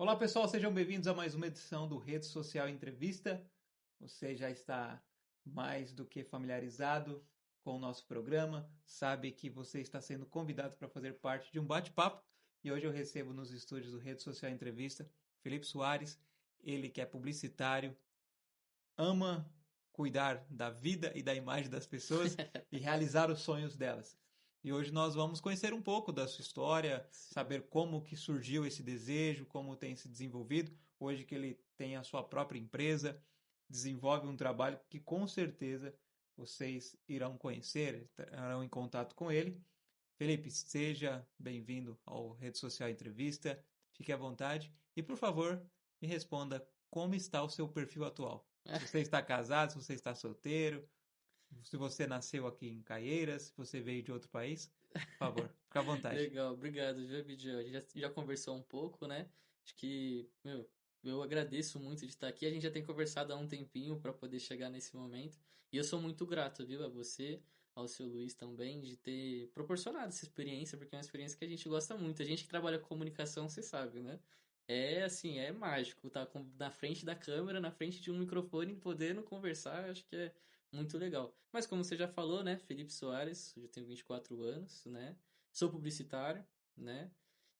Olá pessoal, sejam bem-vindos a mais uma edição do Rede Social Entrevista. Você já está mais do que familiarizado com o nosso programa, sabe que você está sendo convidado para fazer parte de um bate-papo e hoje eu recebo nos estúdios do Rede Social Entrevista Felipe Soares, ele que é publicitário, ama cuidar da vida e da imagem das pessoas e realizar os sonhos delas. E hoje nós vamos conhecer um pouco da sua história, saber como que surgiu esse desejo, como tem se desenvolvido. Hoje que ele tem a sua própria empresa, desenvolve um trabalho que com certeza vocês irão conhecer, estarão em contato com ele. Felipe, seja bem-vindo ao Rede Social Entrevista. Fique à vontade e, por favor, me responda como está o seu perfil atual. Se você está casado, se você está solteiro, se você nasceu aqui em Caieiras, se você veio de outro país, por favor, fique à vontade. Legal, obrigado, viu, Abdiel? A gente já conversou um pouco, né? Acho que, eu agradeço muito de estar aqui. A gente já tem conversado há um tempinho para poder chegar nesse momento. E eu sou muito grato, viu, a você, ao seu Luiz também, de ter proporcionado essa experiência, porque é uma experiência que a gente gosta muito. A gente que trabalha com comunicação, você sabe, né? É assim, é mágico, tá na frente da câmera, na frente de um microfone, podendo conversar, acho que é muito legal. Mas como você já falou, né, Felipe Soares, eu tenho 24 anos, né? Sou publicitário, né?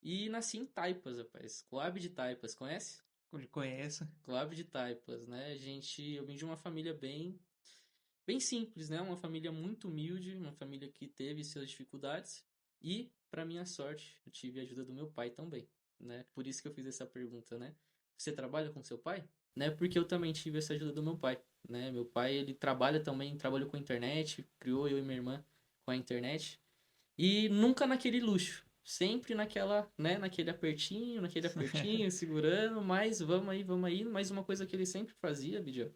E nasci em Taipas, rapaz. Coab de Taipas, conhece? Conheço. Coab de Taipas, né? Eu vim de uma família bem simples, né? Uma família muito humilde, uma família que teve suas dificuldades. E, para minha sorte, eu tive a ajuda do meu pai também, né? Por isso que eu fiz essa pergunta, né? Você trabalha com seu pai? Né? Porque eu também tive essa ajuda do meu pai, né? Meu pai, ele trabalha também, trabalhou com a internet, criou eu e minha irmã com a internet. E nunca naquele luxo. Sempre naquela, né, naquele apertinho, segurando, mas vamos aí. Mas uma coisa que ele sempre fazia, Bidio,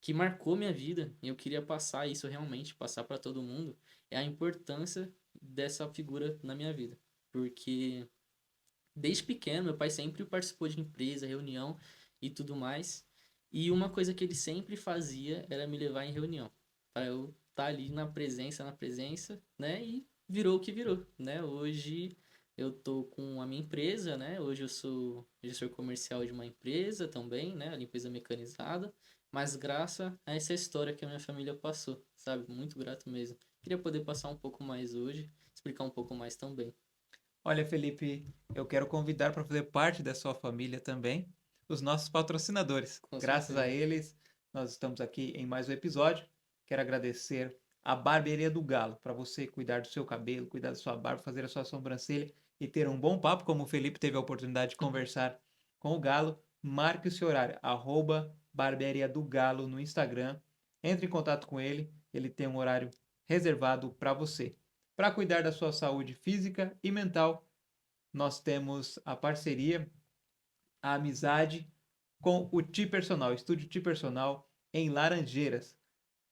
que marcou minha vida, e eu queria passar isso realmente, passar para todo mundo, é a importância dessa figura na minha vida. Porque desde pequeno, meu pai sempre participou de empresa, reunião e tudo mais. E uma coisa que ele sempre fazia era me levar em reunião, para eu estar ali na presença, né? E virou o que virou, né? Hoje eu tô com a minha empresa, né? Hoje eu sou gestor comercial de uma empresa também, né? A limpeza mecanizada, mas graças a essa história que a minha família passou, sabe? Muito grato mesmo. Queria poder passar um pouco mais hoje, explicar um pouco mais também. Olha, Felipe, eu quero convidar para fazer parte da sua família também os nossos patrocinadores. Com Graças a certeza. eles, nós estamos aqui em mais um episódio. Quero agradecer a Barbearia do Galo, para você cuidar do seu cabelo, cuidar da sua barba, fazer a sua sobrancelha e ter um bom papo, como o Felipe teve a oportunidade de conversar com o Galo. Marque o seu horário, Barbearia do Galo no Instagram. Entre em contato com ele, ele tem um horário reservado para você. Para cuidar da sua saúde física e mental, nós temos a parceria, a amizade com o Ti Personal, Estúdio Ti Personal em Laranjeiras.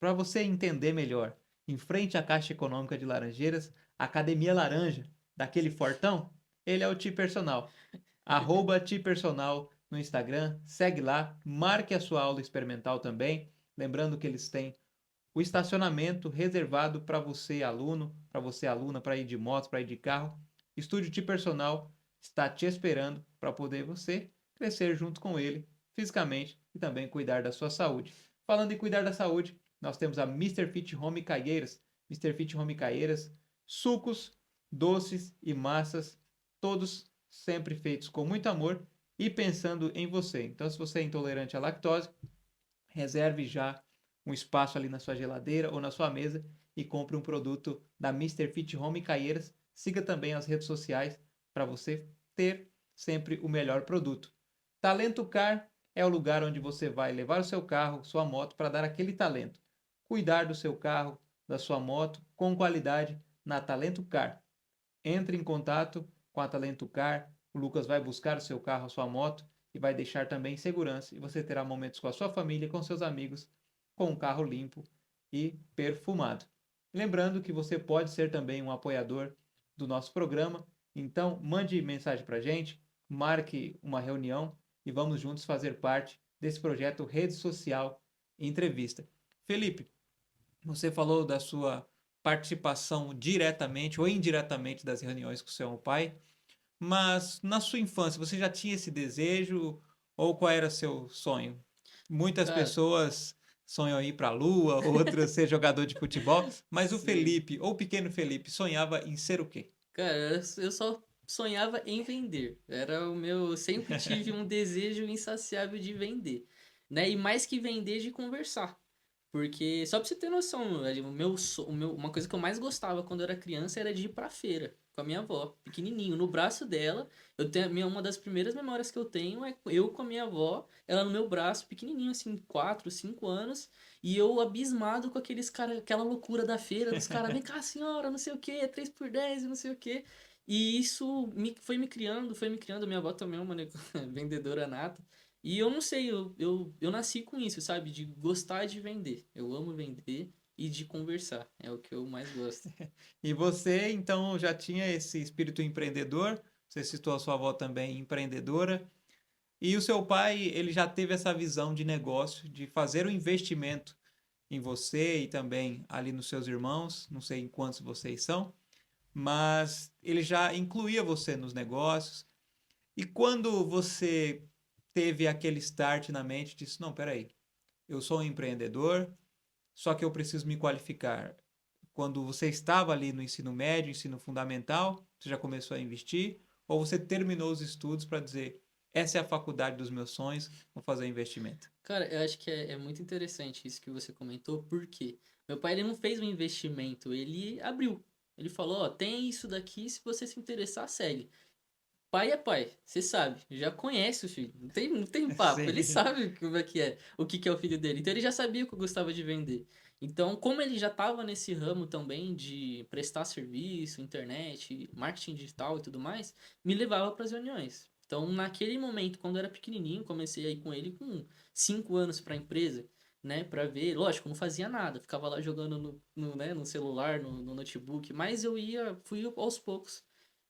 Para você entender melhor, em frente à Caixa Econômica de Laranjeiras, Academia Laranja, daquele fortão, ele é o Ti Personal. Ti Personal no Instagram, segue lá, marque a sua aula experimental também. Lembrando que eles têm o estacionamento reservado para você, aluno, para você, aluna, para ir de moto, para ir de carro. Estúdio de Personal está te esperando para poder você crescer junto com ele fisicamente e também cuidar da sua saúde. Falando em cuidar da saúde, nós temos a Mister Fit Home Caieiras. Mister Fit Home Caieiras, sucos, doces e massas, todos sempre feitos com muito amor e pensando em você. Então, se você é intolerante à lactose, reserve já um espaço ali na sua geladeira ou na sua mesa e compre um produto da Mister Fit Home Caieiras. Siga também as redes sociais para você ter sempre o melhor produto. Talento Car é o lugar onde você vai levar o seu carro, sua moto, para dar aquele talento. Cuidar do seu carro, da sua moto, com qualidade na Talento Car. Entre em contato com a Talento Car, o Lucas vai buscar o seu carro, a sua moto e vai deixar também em segurança. E você terá momentos com a sua família, com seus amigos, com um carro limpo e perfumado. Lembrando que você pode ser também um apoiador do nosso programa. Então, mande mensagem para a gente, marque uma reunião e vamos juntos fazer parte desse projeto Rede Social Entrevista. Felipe, você falou da sua participação diretamente ou indiretamente das reuniões com seu pai. Mas na sua infância, você já tinha esse desejo ou qual era seu sonho? Muitas Cara, pessoas sonham ir para a lua, outras ser jogador de futebol, mas o sim. Felipe, ou o pequeno Felipe, sonhava em ser o quê? Cara, eu só sonhava em vender. Era o meu, eu sempre tive um desejo insaciável de vender, né? E mais que vender, de conversar. Porque, só pra você ter noção, velho, uma coisa que eu mais gostava quando eu era criança era de ir pra feira com a minha avó, pequenininho, no braço dela. Uma das primeiras memórias que eu tenho é eu com a minha avó, ela no meu braço, pequenininho, assim, 4 5 anos, e eu abismado com aqueles cara, aquela loucura da feira, dos caras, vem cá, senhora, não sei o quê, 3 por 10 e não sei o quê. E isso foi me criando, minha avó também é uma vendedora nata. E eu não sei, eu nasci com isso, sabe? De gostar de vender. Eu amo vender e de conversar. É o que eu mais gosto. E você, então, já tinha esse espírito empreendedor? Você citou a sua avó também empreendedora. E o seu pai, ele já teve essa visão de negócio, de fazer um investimento em você e também ali nos seus irmãos, não sei em quantos vocês são, mas ele já incluía você nos negócios. E quando você teve aquele start na mente, disse: Não, peraí, eu sou um empreendedor, só que eu preciso me qualificar. Quando você estava ali no ensino médio, ensino fundamental, você já começou a investir? Ou você terminou os estudos para dizer: Essa é a faculdade dos meus sonhos, vou fazer investimento? Cara, eu acho que é muito interessante isso que você comentou, porque meu pai ele não fez um investimento, ele abriu. Ele falou, ó, tem isso daqui, se você se interessar, segue. Pai é pai, você sabe, já conhece o filho, não tem papo, ele Sim. sabe como é, o que que é o filho dele, então ele já sabia que eu gostava de vender. Então, como ele já estava nesse ramo também de prestar serviço, internet, marketing digital e tudo mais, me levava para as reuniões. Então, naquele momento, quando eu era pequenininho, comecei a ir com ele com 5 anos para a empresa, né, para ver, lógico, não fazia nada, ficava lá jogando no celular, no notebook, mas fui aos poucos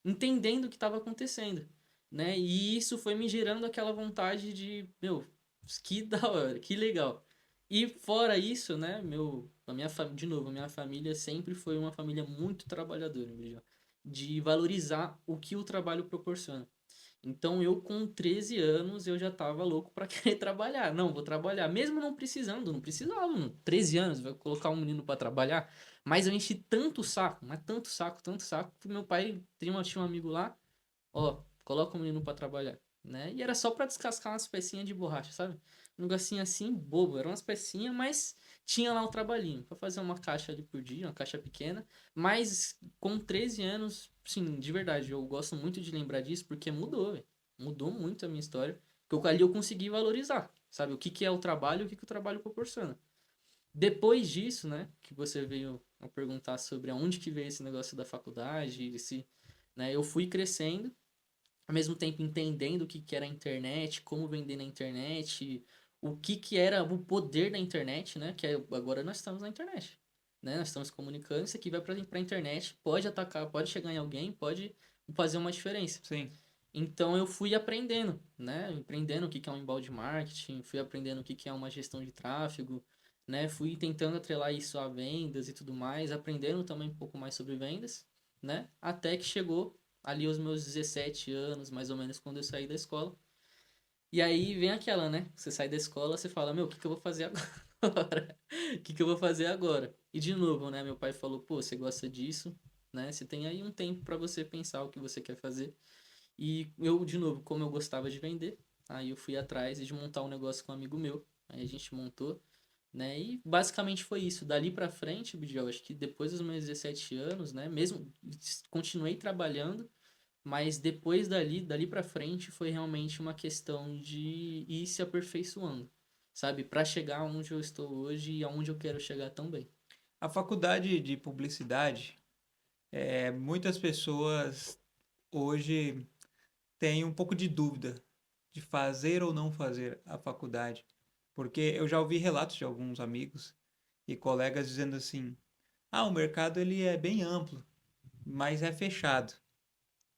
entendendo o que estava acontecendo, né? E isso foi me gerando aquela vontade de, meu, que da hora, que legal. E fora isso, né, de novo, a minha família sempre foi uma família muito trabalhadora, Miguel, de valorizar o que o trabalho proporciona. Então eu com 13 anos eu já tava louco para querer trabalhar. Não, vou trabalhar, mesmo não precisando, não precisava, mano. 13 anos, vai colocar um menino para trabalhar. Mas eu enchi tanto o saco, mas tanto saco, que meu pai tinha um amigo lá, ó, coloca o menino pra trabalhar, né? E era só pra descascar umas pecinhas de borracha, sabe? Um negocinho assim, bobo, eram umas pecinhas, mas tinha lá o trabalhinho, pra fazer uma caixa ali por dia, uma caixa pequena, mas com 13 anos, sim, de verdade, eu gosto muito de lembrar disso, porque mudou, velho. Mudou muito a minha história, porque ali eu consegui valorizar, sabe? O que que é o trabalho e o que que o trabalho proporciona. Depois disso, né, que você veio a perguntar sobre aonde que veio esse negócio da faculdade, né, eu fui crescendo, ao mesmo tempo entendendo o que que era a internet, como vender na internet, o que que era o poder da internet, né, agora nós estamos na internet, né, nós estamos comunicando, isso aqui vai para a internet, pode atacar, pode chegar em alguém, pode fazer uma diferença. Sim. Então eu fui aprendendo, né? Aprendendo o que que é um inbound marketing, fui aprendendo o que que é uma gestão de tráfego, né? Fui tentando atrelar isso a vendas e tudo mais, aprendendo também um pouco mais sobre vendas, né? Até que chegou ali os meus 17 anos, mais ou menos, quando eu saí da escola. E aí vem aquela, né? Você sai da escola, você fala, meu, o que que eu vou fazer agora? O que que eu vou fazer agora? E de novo, né? Meu pai falou, pô, você gosta disso, né? Você tem aí um tempo para você pensar o que você quer fazer. E eu, de novo, como eu gostava de vender, aí eu fui atrás de montar um negócio com um amigo meu. Aí a gente montou, né? E basicamente foi isso. Dali pra frente, Bidiel, acho que depois dos meus 17 anos, né? Mesmo continuei trabalhando, mas depois dali pra frente foi realmente uma questão de ir se aperfeiçoando, sabe? Pra chegar onde eu estou hoje e aonde eu quero chegar também. A faculdade de publicidade, muitas pessoas hoje têm um pouco de dúvida de fazer ou não fazer a faculdade. Porque eu já ouvi relatos de alguns amigos e colegas dizendo assim: ah, o mercado ele é bem amplo, mas é fechado.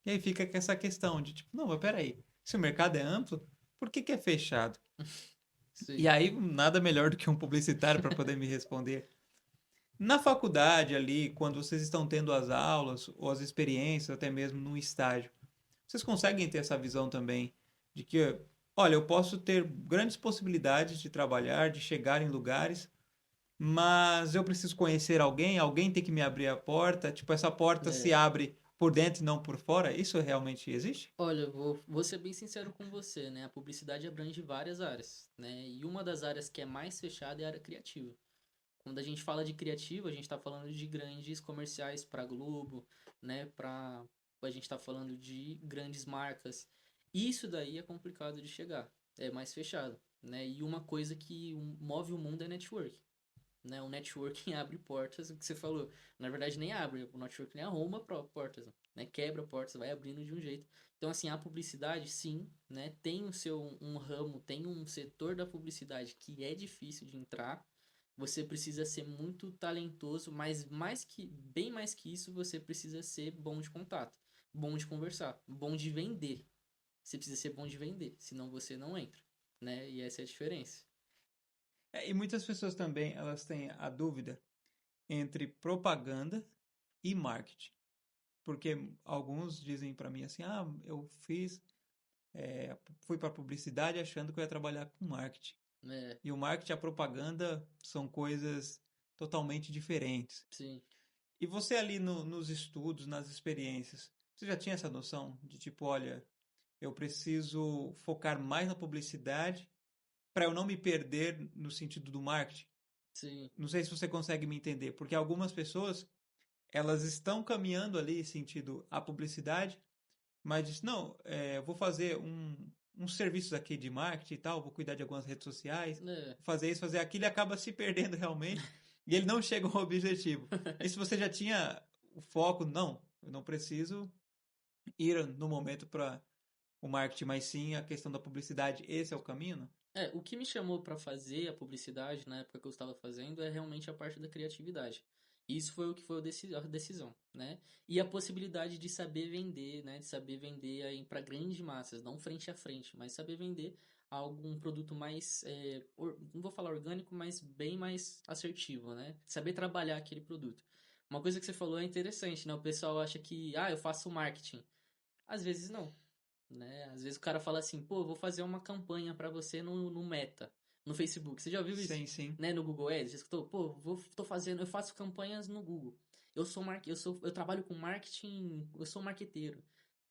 E aí fica com essa questão de tipo, não, mas peraí, se o mercado é amplo, por que que é fechado? E Sim. aí nada melhor do que um publicitário para poder me responder. Na faculdade ali, quando vocês estão tendo as aulas ou as experiências, até mesmo no estágio, Vocês conseguem ter essa visão também de que, olha, eu posso ter grandes possibilidades de trabalhar, de chegar em lugares, mas eu preciso conhecer alguém, alguém tem que me abrir a porta, tipo, essa porta se É, abre por dentro e não por fora. Isso realmente existe? olha, vou ser bem sincero com você, né? A publicidade abrange várias áreas, né? E uma das áreas que é mais fechada é a área criativa. Quando a gente fala de criativo, a gente está falando de grandes comerciais para Globo, né? A gente está falando de grandes marcas. Isso daí é complicado de chegar, é mais fechado, né? E uma coisa que move o mundo é network, né? O networking abre portas, o que você falou. Na verdade, nem abre, o networking arruma portas, né? Quebra portas, vai abrindo de um jeito. Então, assim, a publicidade, sim, né? Tem o seu um ramo, tem um setor da publicidade que é difícil de entrar. Você precisa ser muito talentoso, mas bem mais que isso, você precisa ser bom de contato, bom de conversar, bom de vender. Você precisa ser bom de vender, senão você não entra, né? E essa é a diferença. E muitas pessoas também, elas têm a dúvida entre propaganda e marketing. Porque alguns dizem para mim assim, ah, eu fui para publicidade achando que eu ia trabalhar com marketing. É, E o marketing e a propaganda são coisas totalmente diferentes. sim. E você ali nos estudos, nas experiências, você já tinha essa noção de tipo, olha, eu preciso focar mais na publicidade para eu não me perder no sentido do marketing? Sim, Não sei se você consegue me entender, porque algumas pessoas, elas estão caminhando ali sentido a publicidade, mas diz, não, eu vou fazer uns serviços aqui de marketing e tal, vou cuidar de algumas redes sociais, é. vou fazer isso, fazer aquilo, e acaba se perdendo realmente, e ele não chega ao objetivo. E se você já tinha o foco, não, eu não preciso ir no momento para o marketing, mas sim a questão da publicidade, esse é o caminho, não? É, o que me chamou para fazer a publicidade na época que eu estava fazendo é realmente a parte da criatividade. Isso foi o que foi a decisão, né? E a possibilidade de saber vender, né? De saber vender aí para grandes massas, não frente a frente, mas saber vender algum produto mais, não vou falar orgânico, mas bem mais assertivo, né? Saber trabalhar aquele produto. Uma coisa que você falou é interessante, né? O pessoal acha que, eu faço marketing. Às vezes não, né? Às vezes o cara fala assim, pô, vou fazer uma campanha pra você no Meta, no Facebook. Você já ouviu isso? Sim, sim. Né, no Google Ads? Já escutou? Pô, tô fazendo, eu faço campanhas no Google. Eu trabalho com marketing, eu sou marqueteiro.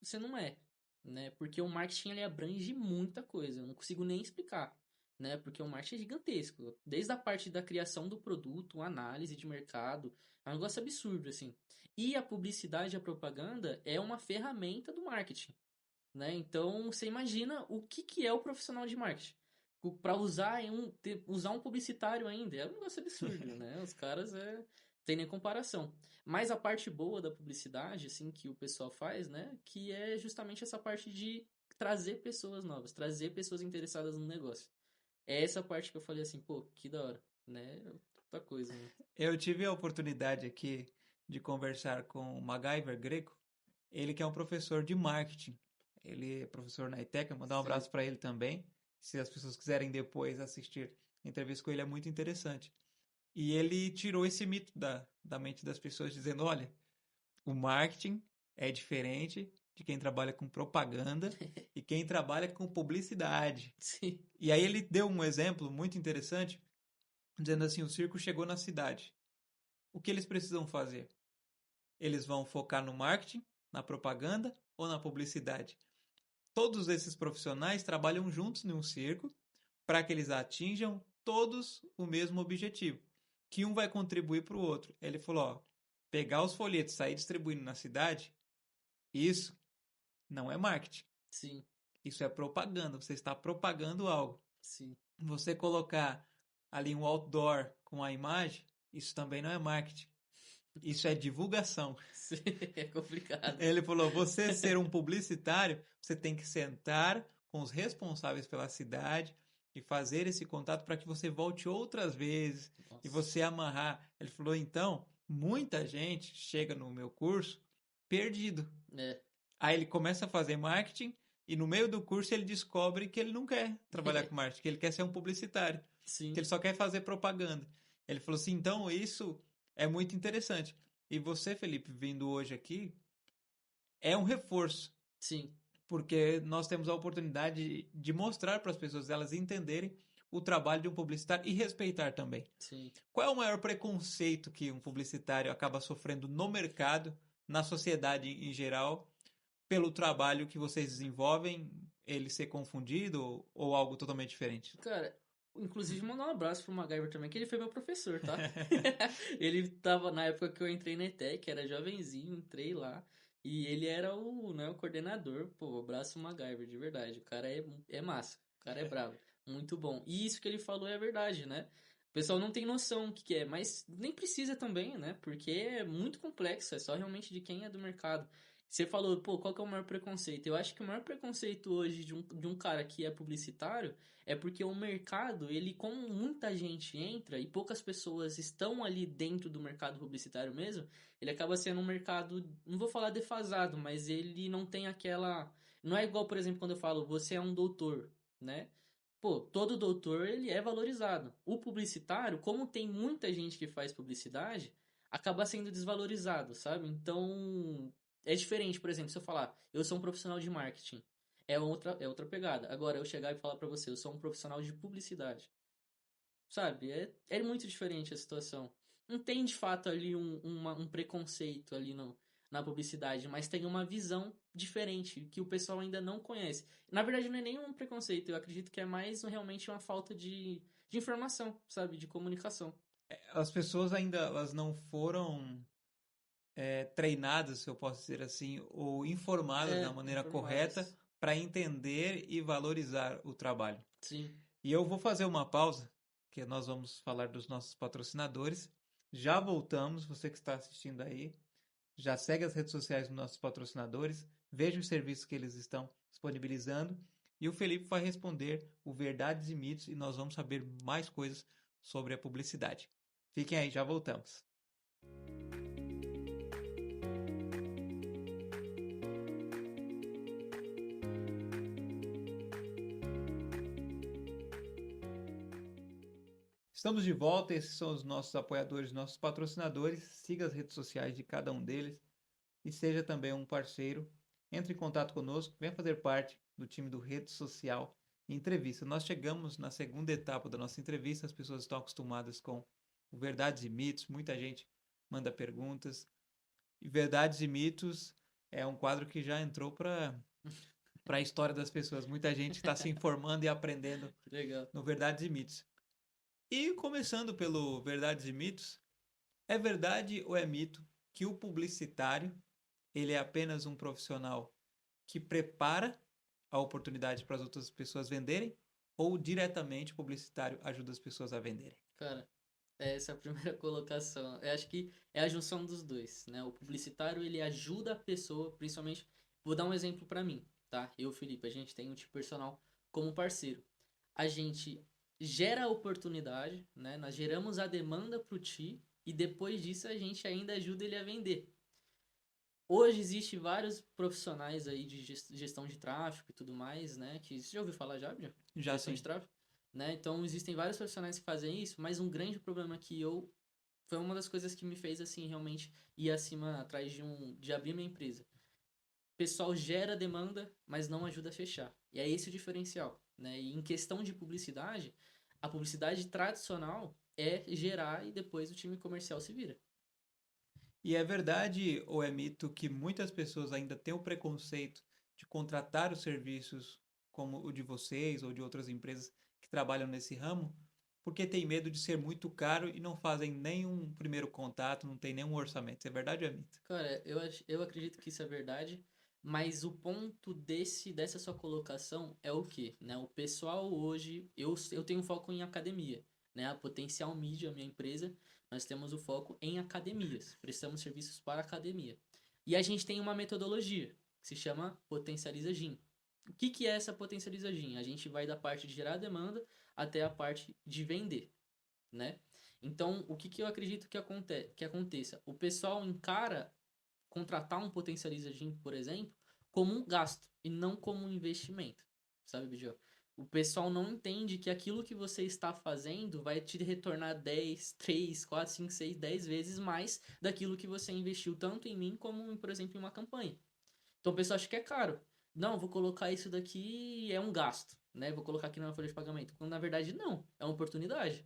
Você não é, né? Porque o marketing ele abrange muita coisa, eu não consigo nem explicar, né? Porque o marketing é gigantesco, desde a parte da criação do produto, análise de mercado, é um negócio absurdo assim. E a publicidade e a propaganda é uma ferramenta do marketing, né? Então, você imagina o que é o profissional de marketing. Para usar um publicitário ainda. É um negócio absurdo, né? Os caras tem nem comparação. Mas a parte boa da publicidade, assim, que o pessoal faz, né? Que é justamente essa parte de trazer pessoas novas, trazer pessoas interessadas no negócio. É essa parte que eu falei assim, pô, que da hora, né? Outra coisa, né? Eu tive a oportunidade aqui de conversar com o MacGyver Greco, ele que é um professor de marketing. Ele é professor na ETEC, mandar um Sim, abraço para ele também. Se as pessoas quiserem depois assistir a entrevista com ele, é muito interessante. E ele tirou esse mito da mente das pessoas, dizendo: olha, o marketing é diferente de quem trabalha com propaganda e quem trabalha com publicidade. sim, E aí ele deu um exemplo muito interessante, dizendo assim: o circo chegou na cidade. O que eles precisam fazer? Eles vão focar no marketing, na propaganda ou na publicidade? Todos esses profissionais trabalham juntos em um circo para que eles atinjam todos o mesmo objetivo, que um vai contribuir para o outro. Ele falou, ó, pegar os folhetos, e sair distribuindo na cidade, isso não é marketing. sim, Isso é propaganda, você está propagando algo. sim. Você colocar ali um outdoor com a imagem, isso também não é marketing. Isso é divulgação. Sim, é complicado. Ele falou: você ser um publicitário, você tem que sentar com os responsáveis pela cidade e fazer esse contato para que você volte outras vezes e Nossa. você amarrar. Ele falou: então, muita gente chega no meu curso perdido. É, Aí ele começa a fazer marketing e no meio do curso ele descobre que ele não quer trabalhar com marketing, que ele quer ser um publicitário, que sim, ele só quer fazer propaganda. Ele falou assim: então isso é muito interessante. E você, Felipe, vindo hoje aqui, é um reforço. sim. porque nós temos a oportunidade de mostrar para as pessoas elas entenderem o trabalho de um publicitário e respeitar também. Sim. Qual é o maior preconceito que um publicitário acaba sofrendo no mercado, na sociedade em geral, pelo trabalho que vocês desenvolvem, ele ser confundido ou algo totalmente diferente? Cara, inclusive mandar um abraço pro MacGyver também, que ele foi meu professor, tá? Ele tava na época que eu entrei na ETEC, era jovenzinho, entrei lá. E ele era o coordenador. Pô, abraço o MacGyver, de verdade. O cara é massa, o cara é bravo, muito bom. E isso que ele falou é verdade, né? O pessoal não tem noção o que que é, mas nem precisa também, né? Porque é muito complexo, é só realmente de quem é do mercado. Você falou, pô, qual que é o maior preconceito? Eu acho que o maior preconceito hoje de um cara que é publicitário é porque o mercado, ele, como muita gente entra e poucas pessoas estão ali dentro do mercado publicitário mesmo, ele acaba sendo um mercado, não vou falar defasado, mas ele não tem aquela. Não é igual, por exemplo, quando eu falo, você é um doutor, né? Pô, todo doutor, ele é valorizado. O publicitário, como tem muita gente que faz publicidade, acaba sendo desvalorizado, sabe? Então, é diferente, por exemplo, se eu falar, eu sou um profissional de marketing. É outra pegada. Agora, eu chegar e falar pra você, eu sou um profissional de publicidade. Sabe? É muito diferente a situação. Não tem de fato ali um preconceito ali no, na publicidade, mas tem uma visão diferente que o pessoal ainda não conhece. Na verdade, não é nenhum preconceito, eu acredito que é mais realmente uma falta de informação, sabe? De comunicação. As pessoas ainda elas não foram treinadas, se eu posso dizer assim, ou informadas da maneira correta Informadas. para entender e valorizar o trabalho. Sim. E eu vou fazer uma pausa, que nós vamos falar dos nossos patrocinadores. Já voltamos, você que está assistindo aí, já segue as redes sociais dos nossos patrocinadores, veja os serviços que eles estão disponibilizando e o Felipe vai responder o Verdades e Mitos e nós vamos saber mais coisas sobre a publicidade. Fiquem aí, já voltamos. Estamos de volta, esses são os nossos apoiadores, nossos patrocinadores. Siga as redes sociais de cada um deles e seja também um parceiro. Entre em contato conosco, venha fazer parte do time do Rede Social Entrevista. Nós chegamos na segunda etapa da nossa entrevista, as pessoas estão acostumadas com o Verdades e Mitos, muita gente manda perguntas. E Verdades e Mitos é um quadro que já entrou para a história das pessoas. Muita gente está se informando e aprendendo Legal. no Verdades e Mitos. E começando pelo Verdades e Mitos, é verdade ou é mito que o publicitário ele é apenas um profissional que prepara a oportunidade para as outras pessoas venderem ou diretamente o publicitário ajuda as pessoas a venderem? Cara, essa é a primeira colocação. Eu acho que é a junção dos dois, né? O publicitário, ele ajuda a pessoa, principalmente, vou dar um exemplo pra mim, tá? Eu, Felipe, a gente tem um tipo personal como parceiro. A gente gera a oportunidade, né? Nós geramos a demanda pro Ti e depois disso a gente ainda ajuda ele a vender. Hoje existe vários profissionais aí de gestão de tráfego e tudo mais, né? Que você já ouviu falar já, Bia? Já Gestão de sim. tráfego? Né? Então existem vários profissionais que fazem isso, mas um grande problema que eu foi uma das coisas que me fez assim realmente ir acima atrás de abrir minha empresa. O pessoal gera demanda, mas não ajuda a fechar. E é esse o diferencial, né? E em questão de publicidade, a publicidade tradicional é gerar e depois o time comercial se vira. E é verdade ou é mito que muitas pessoas ainda têm o preconceito de contratar os serviços como o de vocês ou de outras empresas que trabalham nesse ramo, porque tem medo de ser muito caro e não fazem nenhum primeiro contato, não tem nenhum orçamento. Isso é verdade ou é mito? Cara, eu acredito que isso é verdade, mas o ponto dessa sua colocação é o quê? Né? O pessoal hoje, eu tenho foco em academia, né? A Potencial Mídia, a minha empresa, nós temos o foco em academias, prestamos serviços para academia. E a gente tem uma metodologia que se chama Potencializa Gym. O que que é essa Potencializa Gym? A gente vai da parte de gerar demanda até a parte de vender, né? Então, o que que eu acredito que aconteça? O pessoal encara contratar um Potencializa Gym, por exemplo, como um gasto e não como um investimento, sabe, Bijo? O pessoal não entende que aquilo que você está fazendo vai te retornar 10, 3, 4, 5, 6, 10 vezes mais daquilo que você investiu tanto em mim como, por exemplo, em uma campanha. Então o pessoal acha que é caro. Não, vou colocar isso daqui é um gasto, né? Vou colocar aqui na folha de pagamento. Quando na verdade não, é uma oportunidade.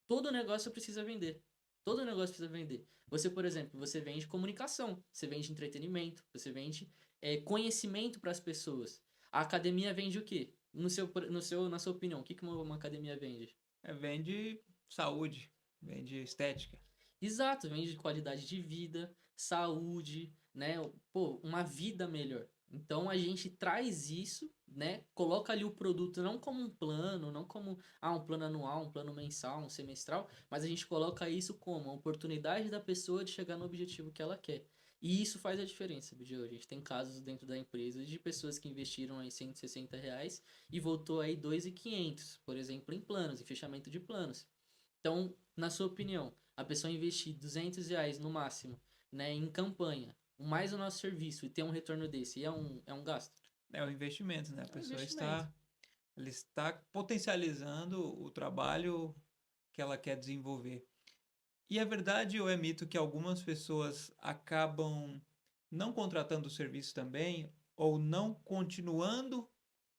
Todo negócio precisa vender. Todo negócio precisa vender. Você, por exemplo, você vende comunicação, você vende entretenimento, você vende conhecimento para as pessoas. A academia vende o quê? Na sua opinião, o que que uma academia vende? Vende saúde, vende estética. Exato, vende qualidade de vida, saúde, né? Pô, uma vida melhor. Então a gente traz isso, né? Coloca ali o produto não como um plano, não como um plano anual, um plano mensal, um semestral, mas a gente coloca isso como a oportunidade da pessoa de chegar no objetivo que ela quer. E isso faz a diferença, Bidio. A gente tem casos dentro da empresa de pessoas que investiram aí R$ 160 e voltou aí 2.500, por exemplo, em planos, em fechamento de planos. Então, na sua opinião, a pessoa investir R$ 200 no máximo, né, em campanha, mais o nosso serviço e ter um retorno desse, é um gasto? É o investimento, né? A É um pessoa investimento. ela está potencializando o trabalho que ela quer desenvolver. E é verdade ou é mito que algumas pessoas acabam não contratando o serviço também ou não continuando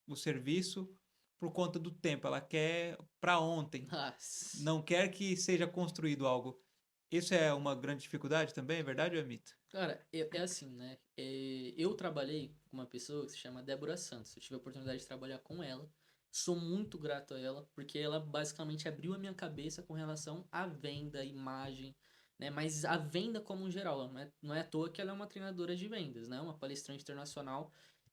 o serviço por conta do tempo? Ela quer para ontem, Ah, não quer que seja construído algo. Isso é uma grande dificuldade também, é verdade ou é mito? cara, é assim, né? Eu trabalhei com uma pessoa que se chama Débora Santos. Eu tive a oportunidade de trabalhar com ela. Sou muito grato a ela, porque ela basicamente abriu a minha cabeça com relação à venda, imagem, né? Mas a venda como um geral. Não é à toa que ela é uma treinadora de vendas, né? Uma palestrante internacional.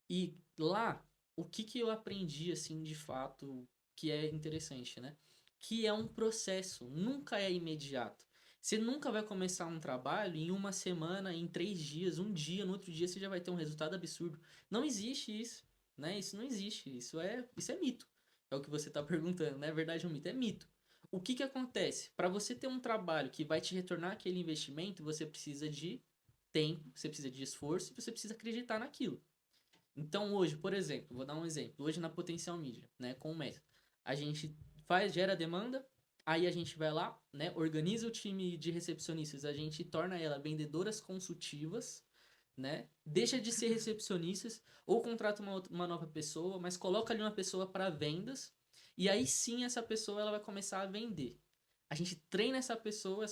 E lá, o que que eu aprendi, assim, de fato, que é interessante, né? Que é um processo, nunca é imediato. Você nunca vai começar um trabalho em uma semana, em 3 dias, um dia, no outro dia você já vai ter um resultado absurdo. Não existe isso, né? Isso não existe. Isso é mito. É o que você está perguntando, não é verdade, é um mito, é mito. O que que acontece? Para você ter um trabalho que vai te retornar aquele investimento, você precisa de tempo, você precisa de esforço e você precisa acreditar naquilo. Então hoje, por exemplo, vou dar um exemplo. Hoje na Potencial Mídia, né, com o método, a gente gera demanda, aí a gente vai lá, né, organiza o time de recepcionistas, a gente torna ela vendedoras consultivas, né, deixa de ser recepcionistas ou contrata uma nova pessoa, mas coloca ali uma pessoa para vendas e aí sim essa pessoa ela vai começar a vender. A gente treina essa pessoa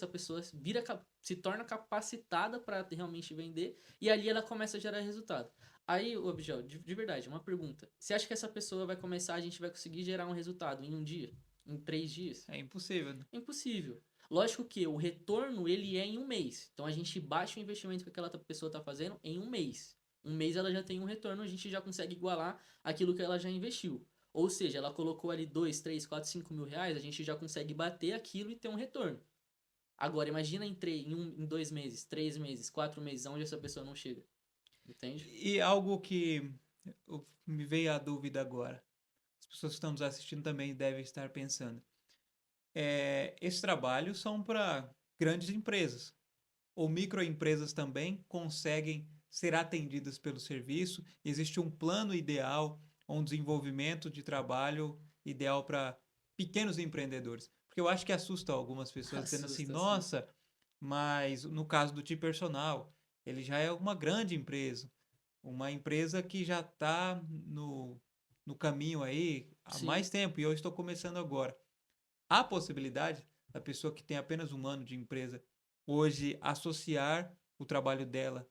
se torna capacitada para realmente vender e ali ela começa a gerar resultado. Aí, ô Abigel, de verdade, uma pergunta. Você acha que essa pessoa vai começar, a gente vai conseguir gerar um resultado em um dia? Em 3 dias? É impossível, né? É impossível. Lógico que o retorno, ele é em um mês. Então, a gente baixa o investimento que aquela pessoa está fazendo em um mês. Um mês ela já tem um retorno, a gente já consegue igualar aquilo que ela já investiu. Ou seja, ela colocou ali 2, 3, 4, 5 mil reais, a gente já consegue bater aquilo e ter um retorno. Agora, imagina em 2 meses, 3 meses, 4 meses, onde essa pessoa não chega. Entende? E algo que me veio a dúvida agora, as pessoas que estão nos assistindo também devem estar pensando. Esses trabalhos são para grandes empresas, ou microempresas também conseguem ser atendidas pelo serviço? Existe um plano ideal, um desenvolvimento de trabalho ideal para pequenos empreendedores? Porque eu acho que assusta algumas pessoas dizendo assim, Assusta, assusta. nossa, mas no caso do Ti Personal, ele já é uma grande empresa, uma empresa que já está no caminho aí há Sim, mais tempo e eu estou começando agora. Há possibilidade da pessoa que tem apenas um ano de empresa hoje associar o trabalho dela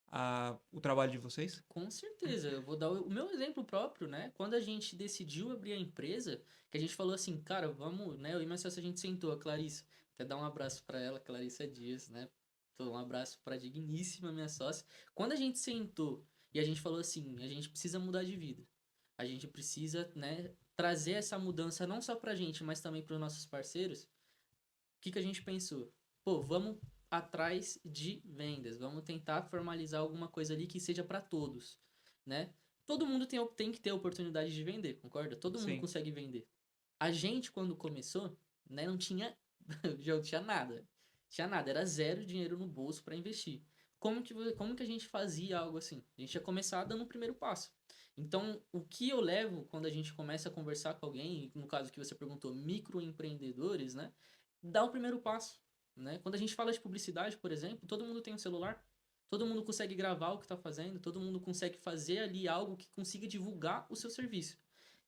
ao trabalho de vocês? com certeza. Eu vou dar o meu exemplo próprio, né? Quando a gente decidiu abrir a empresa, que a gente falou assim, cara, vamos, né? Eu e minha sócia a gente sentou, a Clarissa, até dar um abraço para ela, Clarissa Dias, né? Então, um abraço para a digníssima minha sócia. Quando a gente sentou e a gente falou assim, a gente precisa mudar de vida. A gente precisa, né, trazer essa mudança não só pra gente, mas também para os nossos parceiros. O que que a gente pensou? Pô, vamos atrás de vendas, vamos tentar formalizar alguma coisa ali que seja para todos, né? Todo mundo tem que ter a oportunidade de vender, concorda? Todo mundo Sim. consegue vender. A gente, quando começou, né, não tinha, já não tinha nada. Tinha nada, era zero dinheiro no bolso para investir. Como que a gente fazia algo assim? A gente ia começar dando o primeiro passo. Então, o que eu levo quando a gente começa a conversar com alguém, no caso que você perguntou, microempreendedores, né? Dá o primeiro passo, né? Quando a gente fala de publicidade, por exemplo, todo mundo tem um celular. Todo mundo consegue gravar o que está fazendo, todo mundo consegue fazer ali algo que consiga divulgar o seu serviço.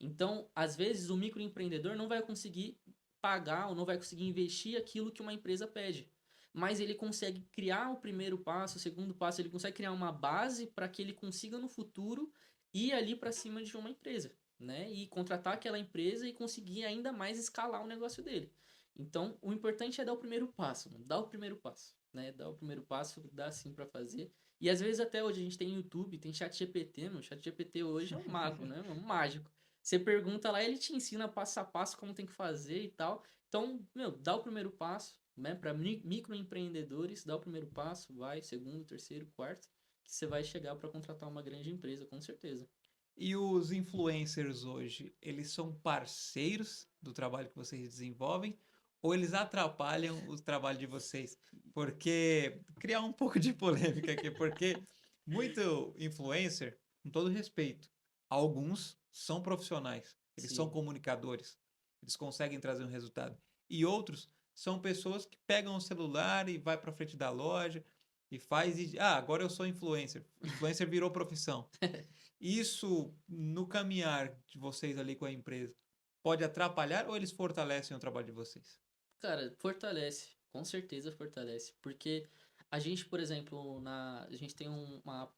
Então, às vezes, o microempreendedor não vai conseguir pagar ou não vai conseguir investir aquilo que uma empresa pede. Mas ele consegue criar o primeiro passo, o segundo passo, ele consegue criar uma base para que ele consiga no futuro ir ali para cima de uma empresa, né? E contratar aquela empresa e conseguir ainda mais escalar o negócio dele. Então, o importante é dar o primeiro passo, mano. Dar o primeiro passo, né? Dar o primeiro passo, dá sim para fazer. E às vezes até hoje a gente tem YouTube, tem chat GPT, mano. Chat GPT hoje é um mago, né? Um mágico. Você pergunta lá, ele te ensina passo a passo como tem que fazer e tal. Então, meu, dá o primeiro passo, né? Para microempreendedores, dá o primeiro passo, vai, segundo, terceiro, quarto, que você vai chegar para contratar uma grande empresa, com certeza. E os influencers hoje, eles são parceiros do trabalho que vocês desenvolvem ou eles atrapalham o trabalho de vocês? Porque criar um pouco de polêmica aqui, porque muito influencer, com todo respeito, alguns são profissionais, eles são Sim. comunicadores, eles conseguem trazer um resultado. E outros são pessoas que pegam o celular e vai para frente da loja e faz agora eu sou influencer. Influencer virou profissão. Isso, no caminhar de vocês ali com a empresa, pode atrapalhar ou eles fortalecem o trabalho de vocês? Cara, fortalece, com certeza fortalece, porque a gente, por exemplo, a gente tem uma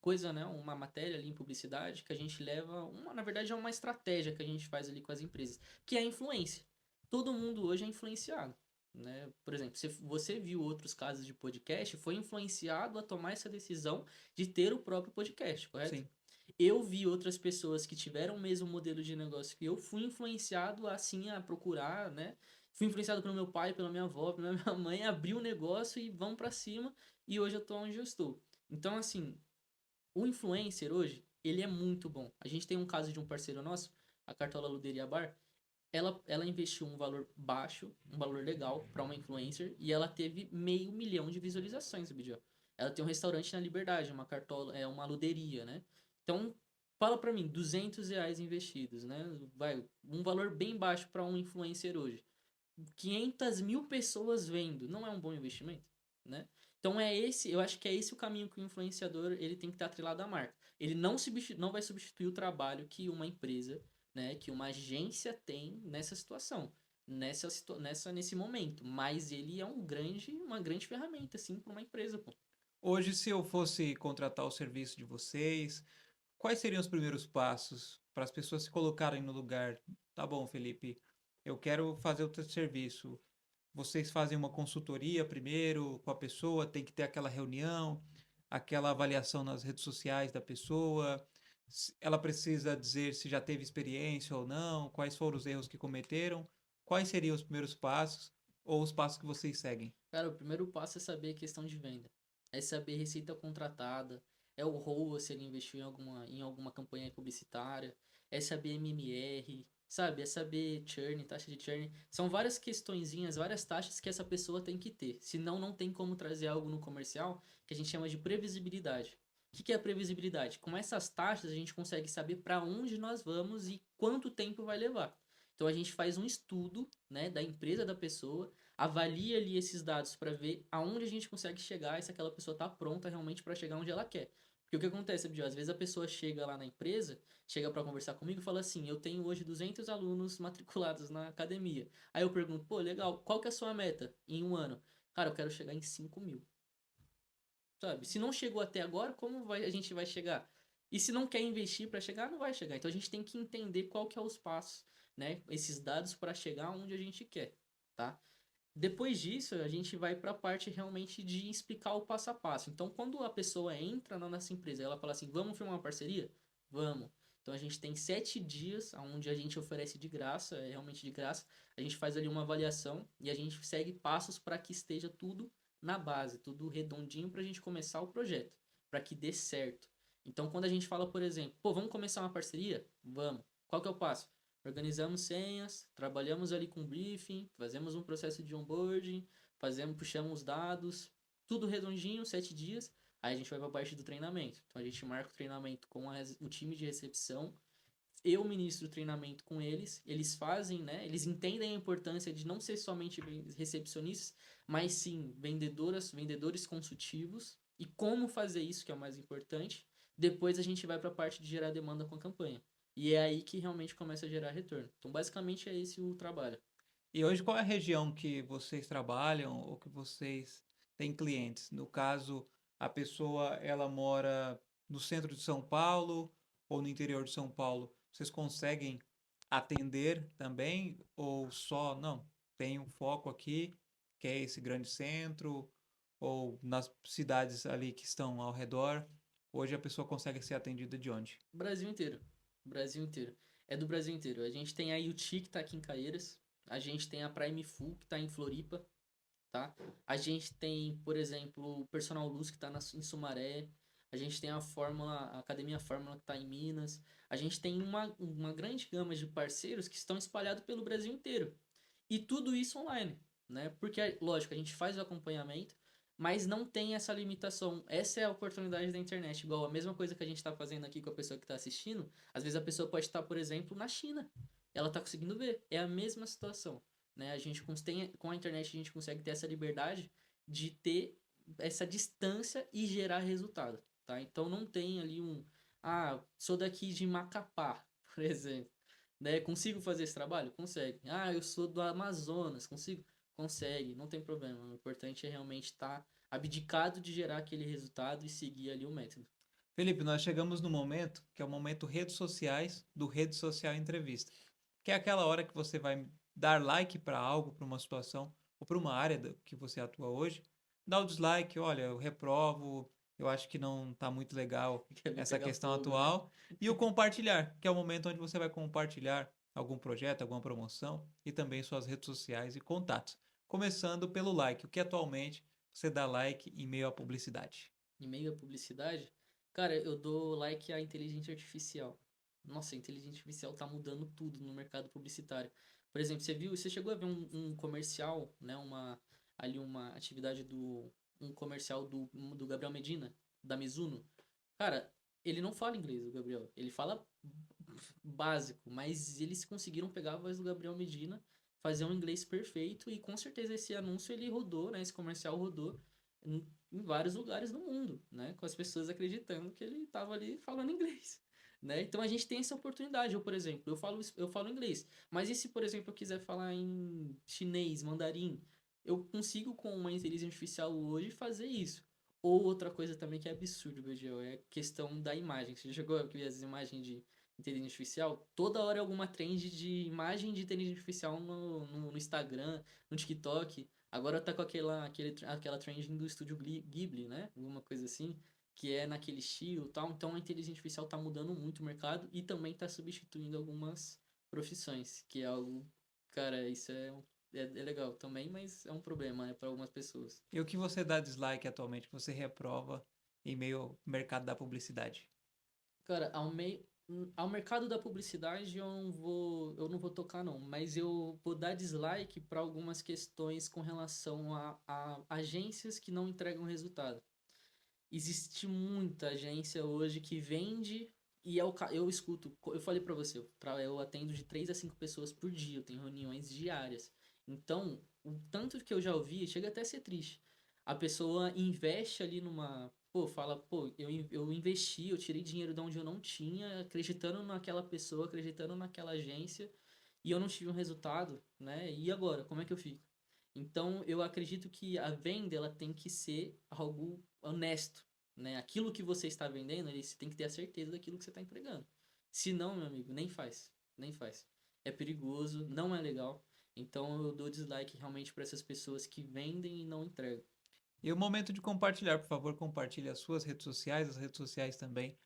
coisa, né, uma matéria ali em publicidade que a gente leva, na verdade é uma estratégia que a gente faz ali com as empresas, que é a influência. Todo mundo hoje é influenciado, né? Por exemplo, se você viu outros casos de podcast, foi influenciado a tomar essa decisão de ter o próprio podcast, correto? Sim. Eu vi outras pessoas que tiveram o mesmo modelo de negócio que eu, fui influenciado assim a procurar, né? Fui influenciado pelo meu pai, pela minha avó, pela minha mãe, abri o negócio e vão pra cima e hoje eu tô onde eu estou. Então, assim, o influencer hoje, ele é muito bom. A gente tem um caso de um parceiro nosso, a Cartola Luderia Bar, ela investiu um valor baixo, um valor legal para uma influencer e ela teve 500 mil de visualizações no vídeo. Ela tem um restaurante na Liberdade, uma cartola, é uma luderia, né? Então, fala para mim, R$ 200 investidos, né? Vai, um valor bem baixo para um influencer hoje. 500 mil pessoas vendo, não é um bom investimento, né? Então eu acho que é esse o caminho que o influenciador ele tem que estar atrelado à marca. Ele não vai substituir o trabalho que uma empresa, né, que uma agência tem nessa situação, nesse momento, mas ele é uma grande ferramenta assim para uma empresa, pô. Hoje, se eu fosse contratar o serviço de vocês, quais seriam os primeiros passos para as pessoas se colocarem no lugar? Tá bom, Felipe, eu quero fazer o teu serviço. Vocês fazem uma consultoria primeiro com a pessoa, tem que ter aquela reunião, aquela avaliação nas redes sociais da pessoa. Ela precisa dizer se já teve experiência ou não, quais foram os erros que cometeram, quais seriam os primeiros passos ou os passos que vocês seguem. Cara, o primeiro passo é saber a questão de venda. É saber receita contratada, é o ROA se ele investiu em alguma campanha publicitária, é saber MMR, sabe? É saber churn, taxa de churn. São várias questõezinhas, várias taxas que essa pessoa tem que ter. Senão, não tem como trazer algo no comercial que a gente chama de previsibilidade. O que é a previsibilidade? Com essas taxas, a gente consegue saber para onde nós vamos e quanto tempo vai levar. Então, a gente faz um estudo, né, da empresa da pessoa, avalia ali esses dados para ver aonde a gente consegue chegar e se aquela pessoa está pronta realmente para chegar onde ela quer. Porque o que acontece, Abdiel? Às vezes a pessoa chega lá na empresa, chega para conversar comigo e fala assim: eu tenho hoje 200 alunos matriculados na academia. Aí eu pergunto: pô, legal, qual que é a sua meta em um ano? Cara, eu quero chegar em 5 mil. Sabe? Se não chegou até agora, a gente vai chegar? E se não quer investir para chegar, não vai chegar. Então a gente tem que entender qual que é os passos, né? Esses dados para chegar onde a gente quer, tá? Depois disso, a gente vai para a parte realmente de explicar o passo a passo. Então, quando a pessoa entra na nossa empresa, ela fala assim: vamos firmar uma parceria? Vamos. Então, a gente tem 7 dias onde a gente oferece de graça, é realmente de graça. A gente faz ali uma avaliação e a gente segue passos para que esteja tudo na base, tudo redondinho para a gente começar o projeto, para que dê certo. Então, quando a gente fala, por exemplo, pô, vamos começar uma parceria? Vamos. Qual que é o passo? Organizamos senhas, trabalhamos ali com briefing, fazemos um processo de onboarding, puxamos dados, tudo redondinho, 7 dias. Aí a gente vai para a parte do treinamento. Então a gente marca o treinamento com o time de recepção. Eu ministro o treinamento com eles. Eles fazem, né? Eles entendem a importância de não ser somente recepcionistas, mas sim vendedores consultivos. e como fazer isso, que é o mais importante. Depois a gente vai para a parte de gerar demanda com a campanha. E é aí que realmente começa a gerar retorno. Então, basicamente, é esse o trabalho. E hoje qual é a região que vocês trabalham ou que vocês têm clientes? No caso, a pessoa ela mora no centro de São Paulo ou no interior de São Paulo. Vocês conseguem atender também ou só, não, tem um foco aqui, que é esse grande centro ou nas cidades ali que estão ao redor? Hoje a pessoa consegue ser atendida de onde? Brasil inteiro. Brasil inteiro. É do Brasil inteiro. A gente tem a UT que tá aqui em Caieiras. A gente tem a Prime Full que tá em Floripa, tá? A gente tem, por exemplo, o Personal Luz que tá em Sumaré. A gente tem a Academia Fórmula que tá em Minas. A gente tem uma grande gama de parceiros que estão espalhados pelo Brasil inteiro. E tudo isso online, né? Porque, lógico, a gente faz o acompanhamento, mas não tem essa limitação. Essa é a oportunidade da internet. Igual a mesma coisa que a gente está fazendo aqui com a pessoa que está assistindo, às vezes a pessoa pode estar, por exemplo, na China. Ela está conseguindo ver. É a mesma situação, né? A gente com a internet a gente consegue ter essa liberdade de ter essa distância e gerar resultado, tá? Então não tem ali sou daqui de Macapá, por exemplo, né? Consigo fazer esse trabalho? Consegue. Ah, eu sou do Amazonas, consigo? Consegue, não tem problema. O importante é realmente estar abdicado de gerar aquele resultado e seguir ali o método. Felipe, nós chegamos no momento que é o momento redes sociais do Rede Social Entrevista, que é aquela hora que você vai dar like para algo, para uma situação ou para uma área que você atua hoje, dá o dislike, olha, eu reprovo, eu acho que não está muito legal Quer ver essa pegar questão fogo, né? atual, e o compartilhar, que é o momento onde você vai compartilhar algum projeto, alguma promoção e também suas redes sociais e contatos, começando pelo like, o que atualmente você dá like em meio à publicidade. Em meio à publicidade, cara, eu dou like à inteligência artificial. Nossa, a inteligência artificial tá mudando tudo no mercado publicitário. Por exemplo, você chegou a ver um comercial, né, uma atividade um comercial do Gabriel Medina, da Mizuno. Cara, ele não fala inglês, o Gabriel. Ele fala básico, mas eles conseguiram pegar a voz do Gabriel Medina, fazer um inglês perfeito e com certeza esse anúncio ele rodou, né, esse comercial rodou em vários lugares do mundo, né? Com as pessoas acreditando que ele estava ali falando inglês, né? Então a gente tem essa oportunidade. Eu, por exemplo, eu falo inglês, mas e se, por exemplo, eu quiser falar em chinês, mandarim, eu consigo com uma inteligência artificial hoje fazer isso. Ou outra coisa também que é absurdo, Gurgel, é a questão da imagem. Você já chegou a ver as imagens de inteligência artificial? Toda hora é alguma trend de imagem de inteligência artificial no Instagram, no TikTok. Agora tá com aquela trending do estúdio Ghibli, né? Alguma coisa assim, que é naquele estilo e tal. Então a inteligência artificial tá mudando muito o mercado e também tá substituindo algumas profissões, que é algo, cara, isso é legal também, mas é um problema, né, para algumas pessoas. E o que você dá dislike atualmente, que você reprova em meio ao mercado da publicidade? Cara, ao mercado da publicidade eu não vou tocar não, mas eu vou dar dislike para algumas questões com relação a agências que não entregam resultado. Existe muita agência hoje que vende e eu escuto, eu falei pra você, eu atendo de 3 a 5 pessoas por dia, eu tenho reuniões diárias. Então, o tanto que eu já ouvi, chega até a ser triste. A pessoa investe ali fala, eu investi, eu tirei dinheiro de onde eu não tinha, acreditando naquela pessoa, acreditando naquela agência, e eu não tive um resultado, né? E agora, como é que eu fico? Então, eu acredito que a venda ela tem que ser algo honesto, né? Aquilo que você está vendendo, você tem que ter a certeza daquilo que você está entregando. Se não, meu amigo, nem faz, nem faz. É perigoso, não é legal. Então, eu dou dislike realmente para essas pessoas que vendem e não entregam. E o momento de compartilhar, por favor, compartilhe as suas redes sociais, as redes sociais também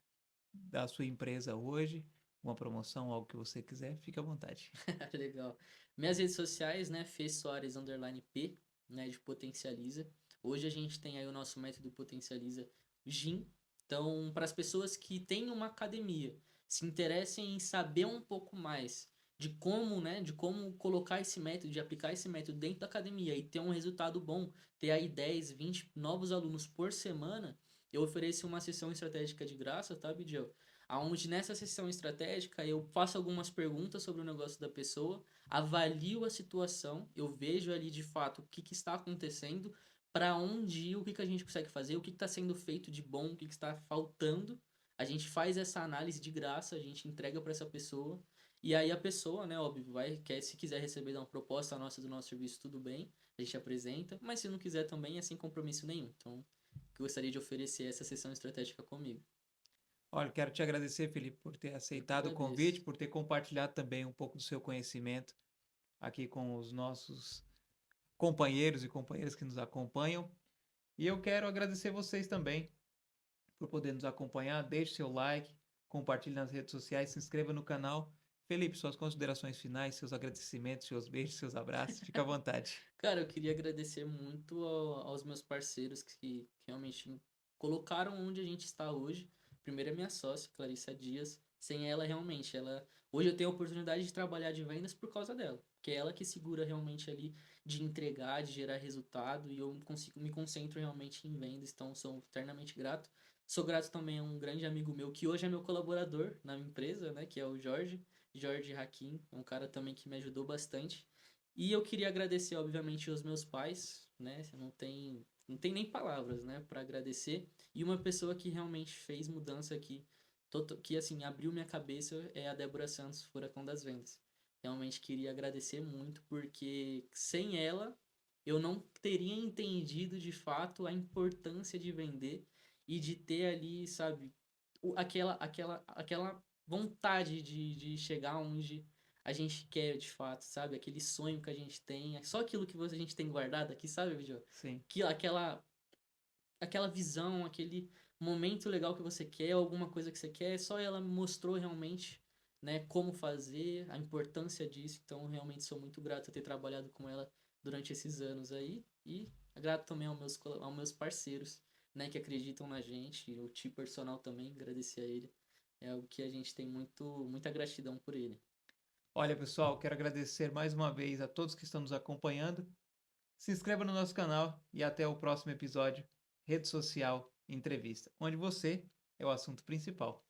da sua empresa hoje, uma promoção, algo que você quiser, fique à vontade. Legal. Minhas redes sociais, né? Fê Soares _ P, né? De Potencializa. Hoje a gente tem aí o nosso método Potencializa Gym. Então, para as pessoas que têm uma academia, se interessem em saber um pouco mais de como, né? De como colocar esse método, de aplicar esse método dentro da academia e ter um resultado bom, ter aí 10, 20 novos alunos por semana, eu ofereço uma sessão estratégica de graça, tá, Bidiel? Aonde nessa sessão estratégica eu faço algumas perguntas sobre o negócio da pessoa, avalio a situação, eu vejo ali de fato o que está acontecendo, para onde ir, o que que a gente consegue fazer, o que está sendo feito de bom, o que que está faltando. A gente faz essa análise de graça, a gente entrega para essa pessoa. E aí a pessoa, né, óbvio, se quiser receber uma proposta nossa do nosso serviço, tudo bem, a gente apresenta, mas se não quiser também é sem compromisso nenhum. Então, eu gostaria de oferecer essa sessão estratégica comigo. Olha, quero te agradecer, Felipe, por ter Eu que aceitado o convite, agradeço. por ter compartilhado também um pouco do seu conhecimento aqui com os nossos companheiros e companheiras que nos acompanham. E eu quero agradecer vocês também por poder nos acompanhar. Deixe seu like, compartilhe nas redes sociais, se inscreva no canal. Felipe, suas considerações finais, seus agradecimentos, seus beijos, seus abraços, fica à vontade. Cara, eu queria agradecer muito aos meus parceiros que realmente me colocaram onde a gente está hoje. Primeiro é minha sócia, Clarissa Dias. Sem ela, realmente, hoje eu tenho a oportunidade de trabalhar de vendas por causa dela. Que é ela que segura realmente ali de entregar, de gerar resultado. E eu consigo, me concentro realmente em vendas. Então, sou eternamente grato. Sou grato também a um grande amigo meu, que hoje é meu colaborador na minha empresa, né? Que é o Jorge. Jorge Hakim. É um cara também que me ajudou bastante. E eu queria agradecer, obviamente, aos meus pais, né? Não tem nem palavras, né, para agradecer. E uma pessoa que realmente fez mudança aqui, que assim, abriu minha cabeça é a Débora Santos, Furacão das Vendas. Realmente queria agradecer muito, porque sem ela eu não teria entendido de fato a importância de vender e de ter ali, sabe, aquela vontade de chegar onde a gente quer de fato, sabe? Aquele sonho que a gente tem, é só aquilo que a gente tem guardado aqui, sabe, Vidio? Sim. Aquela visão, aquele momento legal que você quer, alguma coisa que você quer, só ela me mostrou realmente, né, como fazer, a importância disso. Então, realmente sou muito grato a ter trabalhado com ela durante esses anos aí e grato também aos meus parceiros, né, que acreditam na gente, o Ti Personal também, agradecer a ele. É algo que a gente tem muita gratidão por ele. Olha, pessoal, quero agradecer mais uma vez a todos que estão nos acompanhando. Se inscreva no nosso canal e até o próximo episódio, Rede Social Entrevista, onde você é o assunto principal.